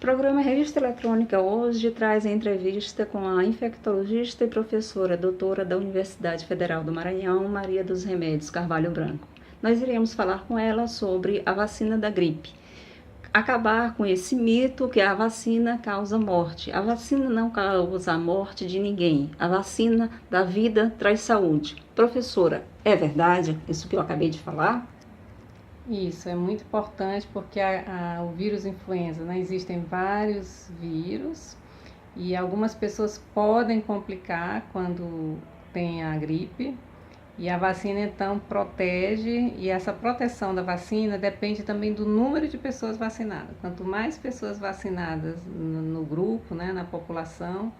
O programa Revista Eletrônica hoje traz a entrevista com a infectologista e professora doutora da Universidade Federal do Maranhão, Maria dos Remédios Carvalho Branco. Nós iremos falar com ela sobre a vacina da gripe. Acabar com esse mito que a vacina causa morte. A vacina não causa a morte de ninguém. A vacina da vida traz saúde. Professora, é verdade isso que eu acabei de falar? Isso é muito importante porque o vírus influenza, né? Existem vários vírus e algumas pessoas podem complicar quando tem a gripe e a vacina então protege, e essa proteção da vacina depende também do número de pessoas vacinadas. Quanto mais pessoas vacinadas no grupo, né, na população,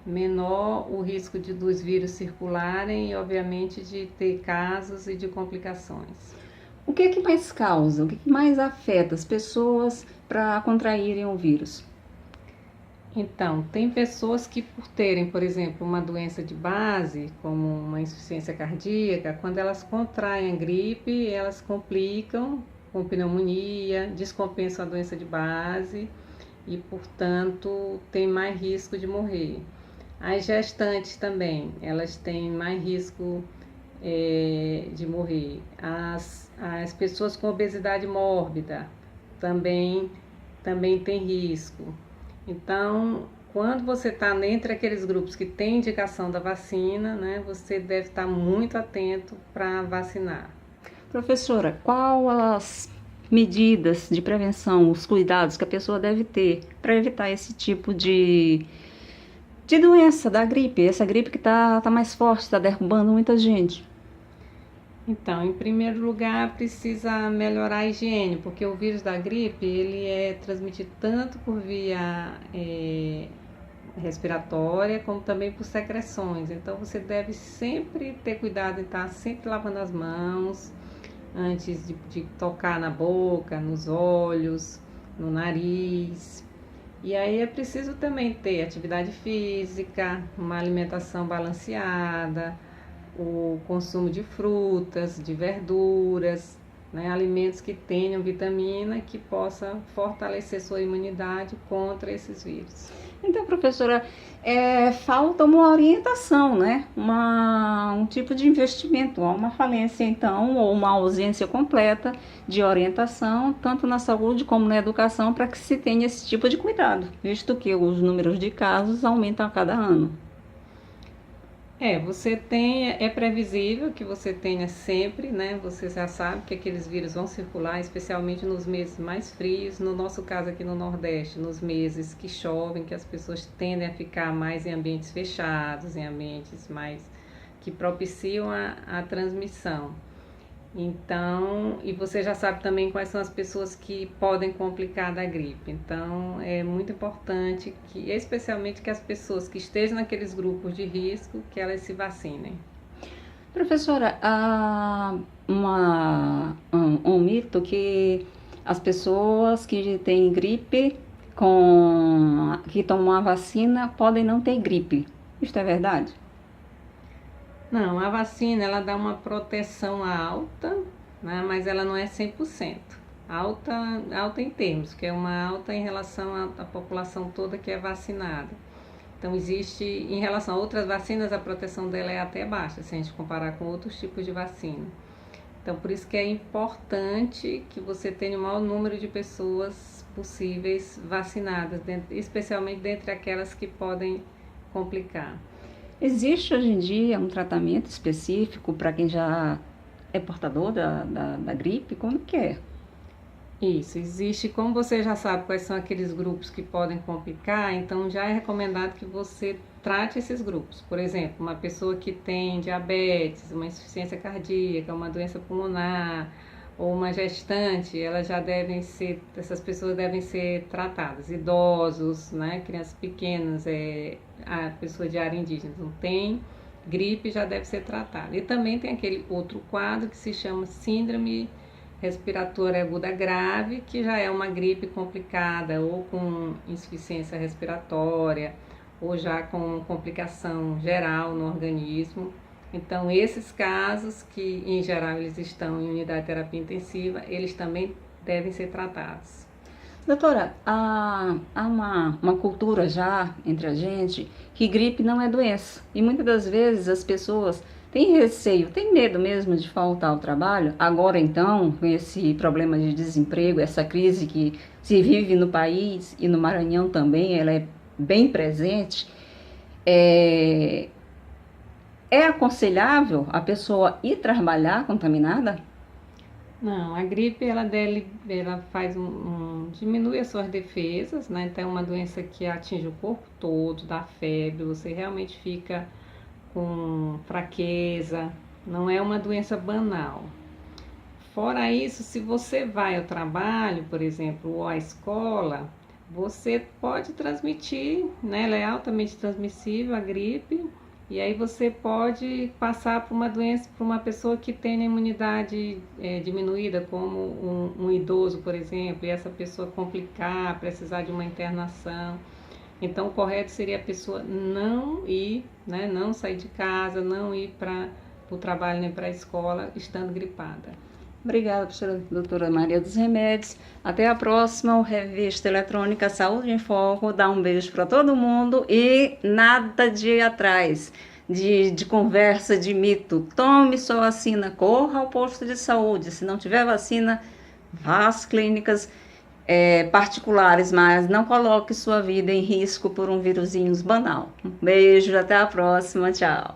menor o risco dos vírus circularem e obviamente de ter casos e de complicações. O que é que mais causa, o que é que mais afeta as pessoas para contraírem o vírus? Então, tem pessoas que por terem, por exemplo, uma doença de base, como uma insuficiência cardíaca, quando elas contraem a gripe, elas complicam com pneumonia, descompensam a doença de base e, portanto, tem mais risco de morrer. As gestantes também, elas têm mais risco de morrer. As pessoas com obesidade mórbida também tem risco. Então, quando você está entre aqueles grupos que têm indicação da vacina, né, você deve estar muito atento para vacinar. Professora, qual as medidas de prevenção, os cuidados que a pessoa deve ter para evitar esse tipo de doença da gripe, essa gripe que está mais forte, está derrubando muita gente? Então, em primeiro lugar, precisa melhorar a higiene, porque o vírus da gripe ele é transmitido tanto por via respiratória, como também por secreções. Então, você deve sempre ter cuidado em estar sempre lavando as mãos, antes de tocar na boca, nos olhos, no nariz. E aí é preciso também ter atividade física, uma alimentação balanceada, o consumo de frutas, de verduras, né, alimentos que tenham vitamina que possa fortalecer sua imunidade contra esses vírus. Então, professora, falta uma orientação, né? Um tipo de investimento, uma falência, então, ou uma ausência completa de orientação, tanto na saúde como na educação, para que se tenha esse tipo de cuidado, visto que os números de casos aumentam a cada ano. É previsível que você tenha sempre, né? Você já sabe que aqueles vírus vão circular, especialmente nos meses mais frios, no nosso caso aqui no Nordeste, nos meses que chovem, que as pessoas tendem a ficar mais em ambientes fechados, em ambientes mais que propiciam a transmissão. Então, e você já sabe também quais são as pessoas que podem complicar da gripe. Então, é muito importante que, especialmente que as pessoas que estejam naqueles grupos de risco, que elas se vacinem. Professora, há um mito que as pessoas que têm gripe, que tomam a vacina, podem não ter gripe. Isto é verdade? Não, a vacina ela dá uma proteção alta, né, mas ela não é 100%. Alta em termos, que é uma alta em relação à população toda que é vacinada. Então existe, em relação a outras vacinas, a proteção dela é até baixa, se a gente comparar com outros tipos de vacina. Então por isso que é importante que você tenha o maior número de pessoas possíveis vacinadas, especialmente dentre aquelas que podem complicar. Existe hoje em dia um tratamento específico para quem já é portador da gripe? Como que é? Isso, existe, como você já sabe quais são aqueles grupos que podem complicar, então já é recomendado que você trate esses grupos. Por exemplo, uma pessoa que tem diabetes, uma insuficiência cardíaca, uma doença pulmonar ou uma gestante, essas pessoas devem ser tratadas. Idosos, né, crianças pequenas, a pessoa de área indígena não tem gripe, já deve ser tratada. E também tem aquele outro quadro que se chama síndrome respiratória aguda grave, que já é uma gripe complicada, ou com insuficiência respiratória, ou já com complicação geral no organismo. Então, esses casos, que em geral eles estão em unidade de terapia intensiva, eles também devem ser tratados. Doutora, há uma cultura já entre a gente que gripe não é doença. E muitas das vezes as pessoas têm receio, têm medo mesmo de faltar ao trabalho. Agora então, com esse problema de desemprego, essa crise que se vive no país e no Maranhão também, ela é bem presente. É, é aconselhável a pessoa ir trabalhar contaminada? Não, a gripe ela faz diminui as suas defesas, né? Então é uma doença que atinge o corpo todo, dá febre, você realmente fica com fraqueza, não é uma doença banal. Fora isso, se você vai ao trabalho, por exemplo, ou à escola, você pode transmitir, né? Ela é altamente transmissível, a gripe, e aí você pode passar por uma doença para uma pessoa que tem a imunidade diminuída, como um idoso, por exemplo, e essa pessoa complicar, precisar de uma internação. Então, o correto seria a pessoa não ir, né, não sair de casa, não ir para o trabalho nem para a escola estando gripada. Obrigada, professora doutora Maria dos Remédios. Até a próxima, o Revista Eletrônica Saúde em Foco. Dá um beijo para todo mundo e nada de ir atrás de conversa, de mito. Tome sua vacina, corra ao posto de saúde. Se não tiver vacina, vá às clínicas particulares, mas não coloque sua vida em risco por um vírusinho banal. Um beijo, até a próxima, tchau.